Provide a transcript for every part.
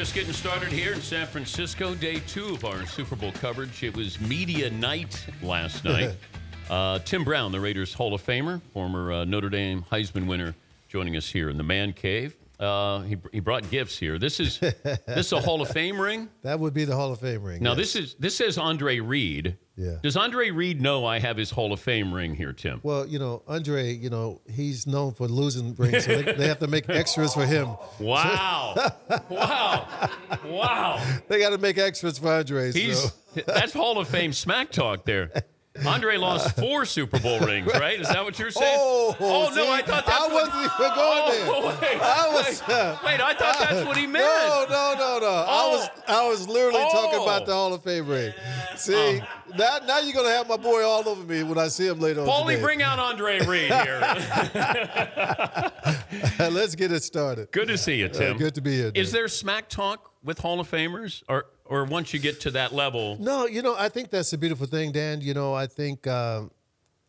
just getting started here in San Francisco. Day 2 of our Super Bowl coverage. It was media night last night. Tim Brown, the Raiders Hall of Famer, former Notre Dame Heisman winner, joining us here in the Man Cave. He brought gifts here. This is a Hall of Fame ring? That would be the Hall of Fame ring. Now, yes. this says Andre Reed. Yeah. Does Andre Reed know I have his Hall of Fame ring here, Tim? Well, Andre, he's known for losing rings, so they have to make extras for him. Wow. Wow. They got to make extras for Andre. That's Hall of Fame smack talk there. Andre lost 4 Super Bowl rings, right? Is that what you're saying? No, I thought that's I wasn't even going there. Wait, I thought that's what he meant. No. I was literally talking about the Hall of Fame ring. See, now you're going to have my boy all over me when I see him later on Paulie, today. bring out Andre Reed here. Let's get it started. Good to see you, Tim. Good to be here. Is there smack talk with Hall of Famers? Or once you get to that level? No, I think that's a beautiful thing, Dan. I think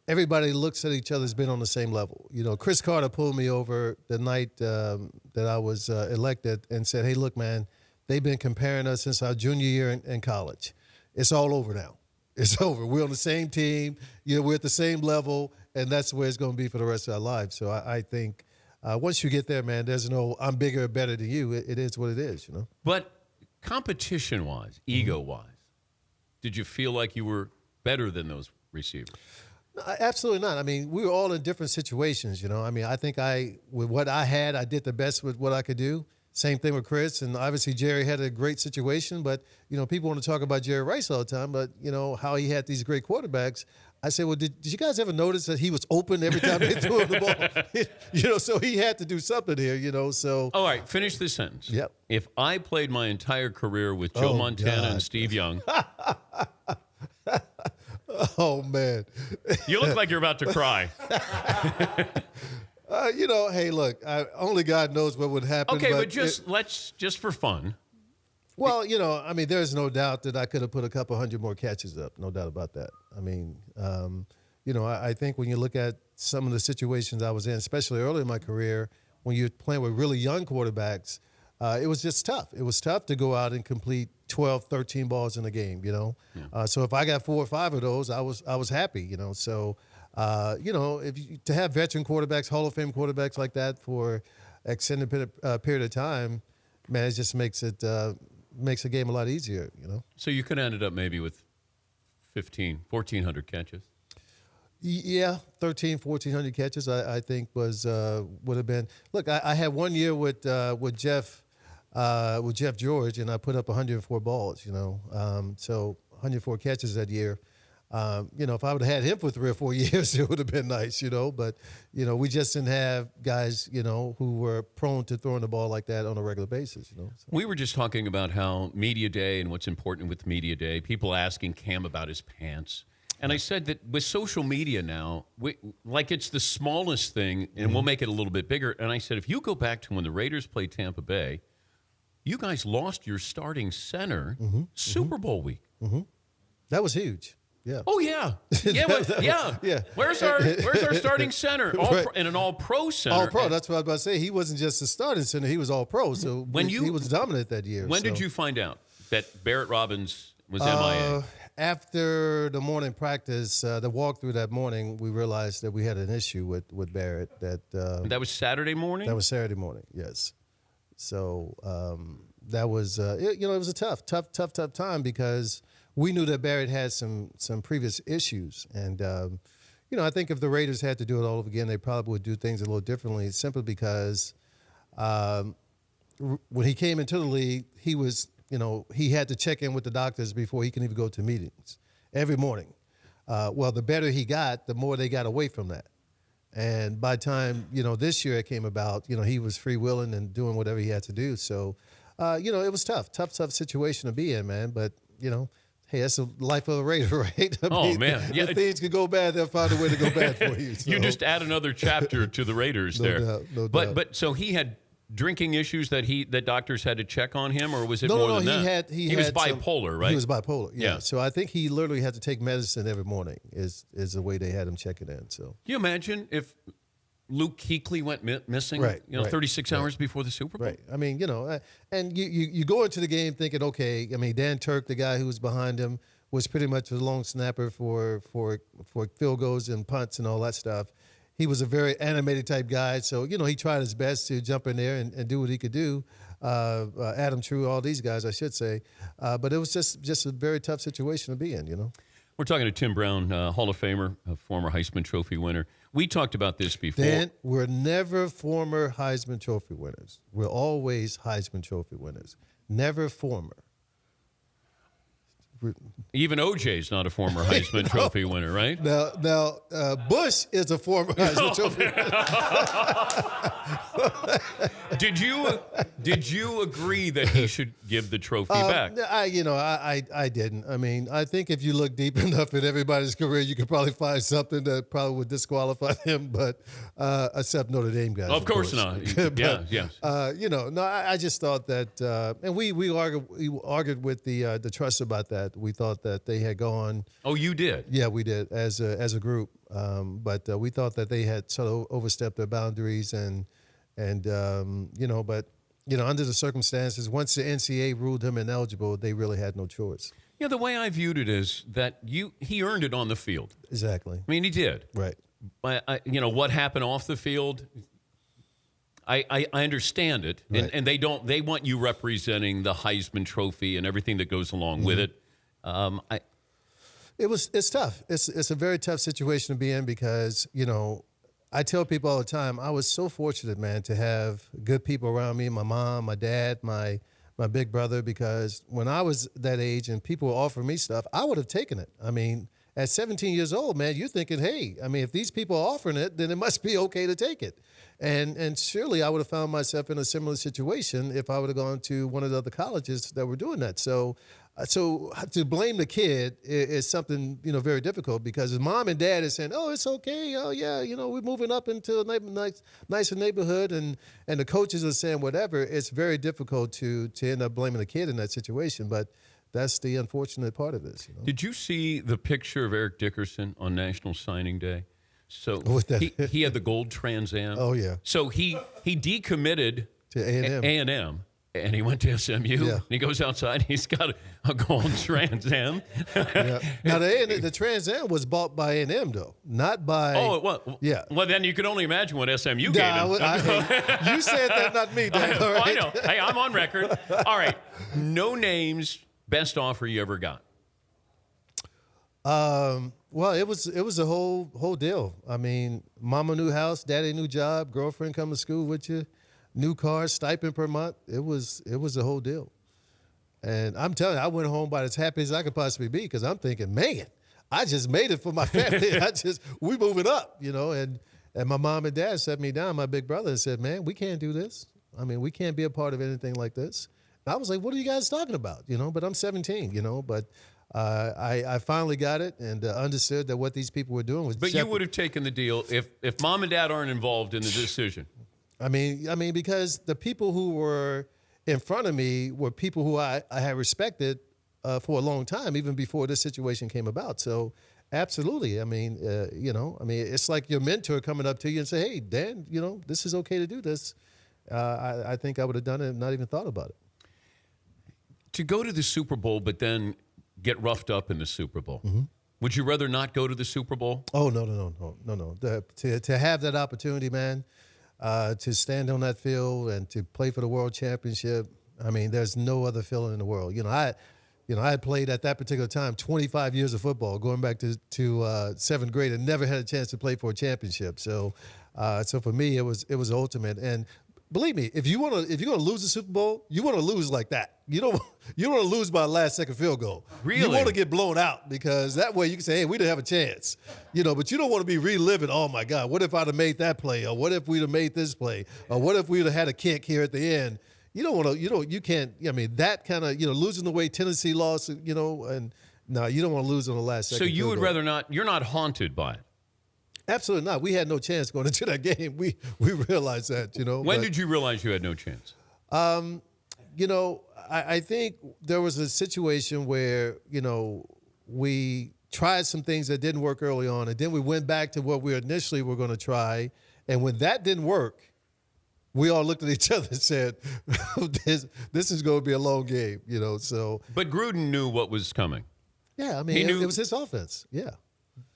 everybody looks at each other as being on the same level. Chris Carter pulled me over the night that I was elected and said, hey, look, man, they've been comparing us since our junior year in college. It's all over now. It's over. We're on the same team. We're at the same level, and that's the way it's going to be for the rest of our lives. So I think once you get there, man, there's no I'm bigger or better than you. It is what it is, But competition-wise, ego-wise, did you feel like you were better than those receivers? No, absolutely not. I mean, we were all in different situations, I mean, I think with what I had, I did the best with what I could do. Same thing with Chris, and obviously Jerry had a great situation, but, people want to talk about Jerry Rice all the time, but, how he had these great quarterbacks. I said, well, did you guys ever notice that he was open every time they threw him the ball? So he had to do something here, so. All right, finish this sentence. Yep. If I played my entire career with Joe Montana and Steve Young. Oh, man. You look like you're about to cry. Hey, look, only God knows what would happen. Okay, but just for fun. Well, I mean, there's no doubt that I could have put a couple hundred more catches up. No doubt about that. I mean, I think when you look at some of the situations I was in, especially early in my career, when you're playing with really young quarterbacks, it was just tough. It was tough to go out and complete 12, 13 balls in a game, Yeah. So if I got 4 or 5 of those, I was happy, So, to have veteran quarterbacks, Hall of Fame quarterbacks like that for extended period of time, man, it just makes the game a lot easier, So you could have ended up maybe with 1,400 catches. Yeah, 1,400 catches, I think would have been. Look, I had 1 year with Jeff George, and I put up 104 balls, so 104 catches that year. If I would have had him for 3 or 4 years, it would have been nice, But, we just didn't have guys, who were prone to throwing the ball like that on a regular basis, So. We were just talking about how Media Day and what's important with Media Day, people asking Cam about his pants. And I said that with social media now, it's the smallest thing, and we'll make it a little bit bigger. And I said, if you go back to when the Raiders played Tampa Bay, you guys lost your starting center Super Bowl week. Mm-hmm. That was huge. Yeah. Oh yeah. Yeah. Where's our starting center? In an all-pro center. All pro. That's what I was about to say. He wasn't just a starting center; he was all pro. So he was dominant that year. When did you find out that Barrett Robbins was MIA? After the morning practice, the walkthrough that morning, we realized that we had an issue with Barrett. That was Saturday morning. That was Saturday morning. Yes. So that was it was a tough time because we knew that Barrett had some previous issues. And, I think if the Raiders had to do it all over again, they probably would do things a little differently simply because when he came into the league, he was, he had to check in with the doctors before he can even go to meetings every morning. Well, the better he got, the more they got away from that. And by the time, this year it came about, he was freewheeling and doing whatever he had to do. So, it was tough situation to be in, man. But, hey, that's the life of a Raider, right? Man. Yeah. If things could go bad, they'll find a way to go bad for you. So. You just add another chapter to the Raiders there. No doubt. But so he had drinking issues that doctors had to check on him, or was it more than that? He was had bipolar, right? He was bipolar, yeah. So I think he literally had to take medicine every morning is the way they had him check it in. So can you imagine if Luke Kuechly went missing, Right, 36 hours before the Super Bowl. Right. I mean, and you go into the game thinking, okay, I mean, Dan Turk, the guy who was behind him, was pretty much a long snapper for field goals and punts and all that stuff. He was a very animated type guy, so he tried his best to jump in there and do what he could do. Adam True, all these guys, I should say, but it was just a very tough situation to be in. We're talking to Tim Brown, Hall of Famer, a former Heisman Trophy winner. We talked about this before. Dan, we're never former Heisman Trophy winners. We're always Heisman Trophy winners. Never former. Even OJ's not a former Heisman Trophy winner, right? Now, Bush is a former Heisman Trophy winner. Did you agree that he should give the trophy back? I didn't. I mean, I think if you look deep enough in everybody's career, you could probably find something that probably would disqualify him. But except Notre Dame guys, of course not. But, yes. I just thought that, and we argued with the trust about that. We thought that they had gone. Oh, you did? Yeah, we did as a group. But we thought that they had sort of overstepped their boundaries but under the circumstances, once the NCAA ruled him ineligible, they really had no choice. Yeah, the way I viewed it is that he earned it on the field. Exactly. I mean, he did. Right. What happened off the field, I understand it, Right. and they want you representing the Heisman Trophy and everything that goes along with it. It's tough. It's a very tough situation to be in because, I tell people all the time, I was so fortunate, man, to have good people around me, my mom, my dad, my big brother, because when I was that age and people would offer me stuff, I would have taken it. I mean, at 17 years old, man, you're thinking, hey, I mean, if these people are offering it, then it must be okay to take it. And surely I would have found myself in a similar situation if I would have gone to one of the other colleges that were doing that. So to blame the kid is something, very difficult because his mom and dad is saying, oh, it's okay. Oh, yeah, we're moving up into a nicer neighborhood. And the coaches are saying whatever. It's very difficult to end up blaming the kid in that situation. But that's the unfortunate part of this. Did you see the picture of Eric Dickerson on National Signing Day? So he had the gold Trans Am. Oh, yeah. So he decommitted to A&M. A&M. And he went to SMU. Yeah. And he goes outside. And he's got a gold Trans Am. Yeah. Now the Trans Am was bought by A&M though, not by. Oh, it was. Yeah. Well, then you can only imagine what SMU gave him. You said that, not me, Dan. All right? I know. Hey, I'm on record. All right. No names. Best offer you ever got. Well, it was a whole deal. I mean, mama new house, daddy new job, girlfriend come to school with you. New car, stipend per month. It was a whole deal. And I'm telling you, I went home about as happy as I could possibly be because I'm thinking, man, I just made it for my family. We moving up, and my mom and dad set me down, my big brother, and said, man, we can't do this. I mean, we can't be a part of anything like this. And I was like, what are you guys talking about? But I'm 17, but I finally got it and understood that what these people were doing was. But you would have taken the deal if mom and dad aren't involved in the decision. I mean, because the people who were in front of me were people who I had respected for a long time, even before this situation came about. So, absolutely. I mean, it's like your mentor coming up to you and say, "Hey, Dan, this is okay to do this." I think I would have done it and not even thought about it. To go to the Super Bowl, but then get roughed up in the Super Bowl. Mm-hmm. Would you rather not go to the Super Bowl? Oh no! To have that opportunity, man. To stand on that field and to play for the world championship, I mean, there's no other feeling in the world. I had played at that particular time 25 years of football, going back to seventh grade, and never had a chance to play for a championship. So for me, it was ultimate. And believe me, if you're gonna lose the Super Bowl, you want to lose like that. You don't want to lose by a last-second field goal. Really? You want to get blown out because that way you can say, hey, we didn't have a chance. But you don't want to be reliving, oh, my God, what if I'd have made that play? Or what if we'd have made this play? Or what if we'd have had a kick here at the end? You don't want to, you can't, that kind of, losing the way Tennessee lost, and no, you don't want to lose on the last second. So you would goal. rather not, you're not haunted by it? Absolutely not. We had no chance going into that game. We realized that, When did you realize you had no chance? I think there was a situation where, we tried some things that didn't work early on, and then we went back to what we initially were going to try. And when that didn't work, we all looked at each other and said, this is going to be a long game, you know. So, But Gruden knew what was coming. yeah, I mean, it was his offense. Yeah.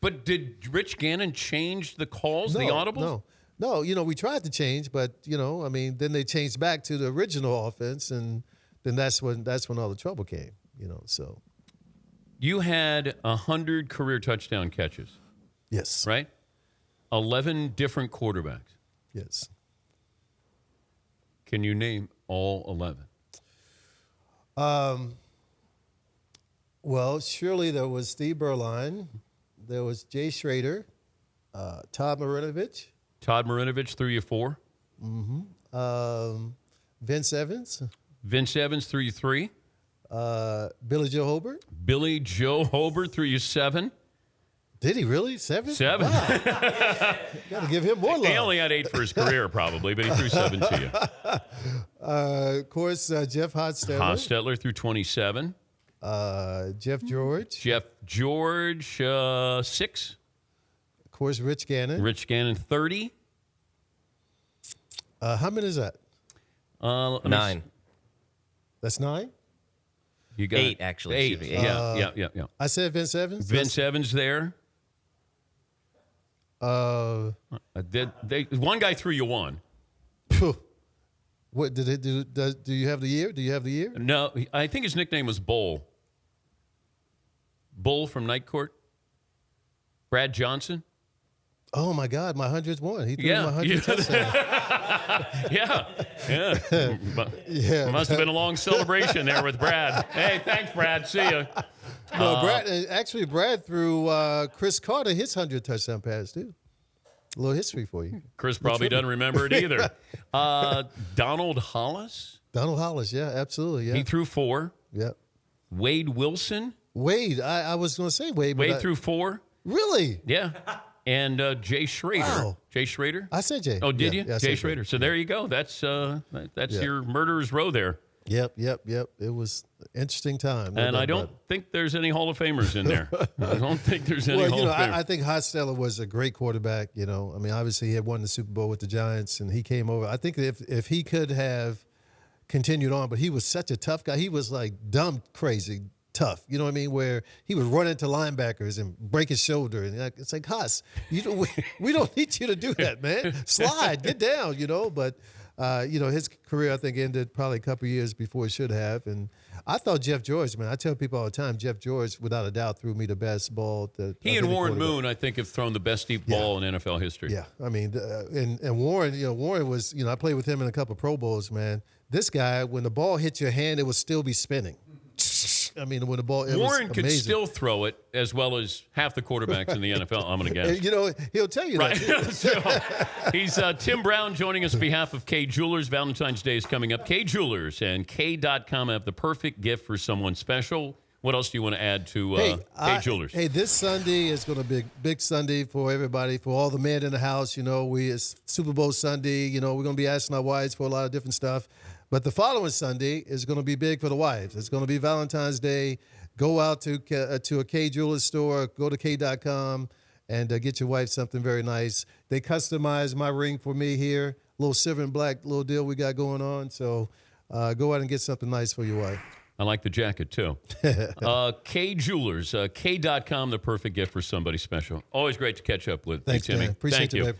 But did Rich Gannon change the calls, the audibles? No, you know, we tried to change, but, you know, I mean, then they changed back to the original offense, and then that's when all the trouble came, you know, so. You had 100 career touchdown catches, Yes. right? 11 different quarterbacks. Yes. Can you name all 11? Well, surely there was Steve Berline. There was Jay Schrader, Todd Marinovich. Todd Marinovich threw you 4. Vince Evans. Vince Evans threw you 3. Billy Joe Hobart. Billy Joe Hobart threw you 7. Did he really? 7? 7. Wow. Got to give him more love. He only had 8 for his career, probably, but he threw 7 to you. Of course, Jeff Hostetler. Hostetler threw 27. Jeff George. Jeff George, 6. Of course, Rich Gannon. Rich Gannon, 30. How many is that? 9. That's 9? You got 8, actually. 8. Excuse me. Yeah. I said Vince Evans. Vince Evans there. One guy threw you 1. Phew. What did it do? Do you have the year? Do you have the year? No, I think his nickname was Bull. Bull from Night Court. Brad Johnson. Oh my God, my 100th one. He threw Yeah. my 100th touchdown. Yeah. Must have been a long celebration there with Brad. Hey, thanks, Brad. See ya. No, Brad threw Chris Carter his 100th touchdown pass too. A little history for you. Chris probably doesn't remember it either. Donald Hollis. Donald Hollis, yeah, absolutely, yeah. He threw 4. Yep. Wade Wilson. Wade, I was going to say Wade. But Wade threw 4. Really? Yeah. And Jay Schrader. Wow. Jay Schrader? I said Jay. Oh, did you? Yeah, I Jay said Schrader. So there you go. That's your murderer's row there. Yep. It was an interesting time. No And doubt I don't about it. think there's any Hall of Famers in there. I don't think there's any Hall of Famers. I think Hostetler was a great quarterback. You know, I mean, obviously he had won the Super Bowl with the Giants, and he came over. I think if he could have continued on, but he was such a tough guy. He was like dumb, crazy tough. You know what I mean? Where he would run into linebackers and break his shoulder, and it's like, Huss, we don't need you to do that, man. Slide, get down. You know, but. His career, I think, ended probably a couple of years before it should have. And I thought Jeff George, man, I tell people all the time, Jeff George, without a doubt, threw me the best ball. He and Warren Moon, I think, have thrown the best deep ball in NFL history. Yeah, I mean, and Warren, Warren was, I played with him in a couple of Pro Bowls, man. This guy, when the ball hit your hand, it would still be spinning. I mean, when the ball, Warren was could amazing. still throw it as well as half the quarterbacks in the NFL, I'm going to guess. He'll tell you Right. that. So, he's Tim Brown joining us on behalf of K Jewelers. Valentine's Day is coming up. K Jewelers and K.com have the perfect gift for someone special. What else do you want to add to K Jewelers? Hey, this Sunday is going to be a big Sunday for everybody, for all the men in the house. It's Super Bowl Sunday. We're going to be asking our wives for a lot of different stuff. But the following Sunday is going to be big for the wives. It's going to be Valentine's Day. Go out to a K Jewelers store, go to K.com, and get your wife something very nice. They customized my ring for me here. Little silver and black little deal we got going on. So go out and get something nice for your wife. I like the jacket, too. K Jewelers, K.com, the perfect gift for somebody special. Always great to catch up with. Thanks, Timmy. man. Appreciate Thank you. Babe.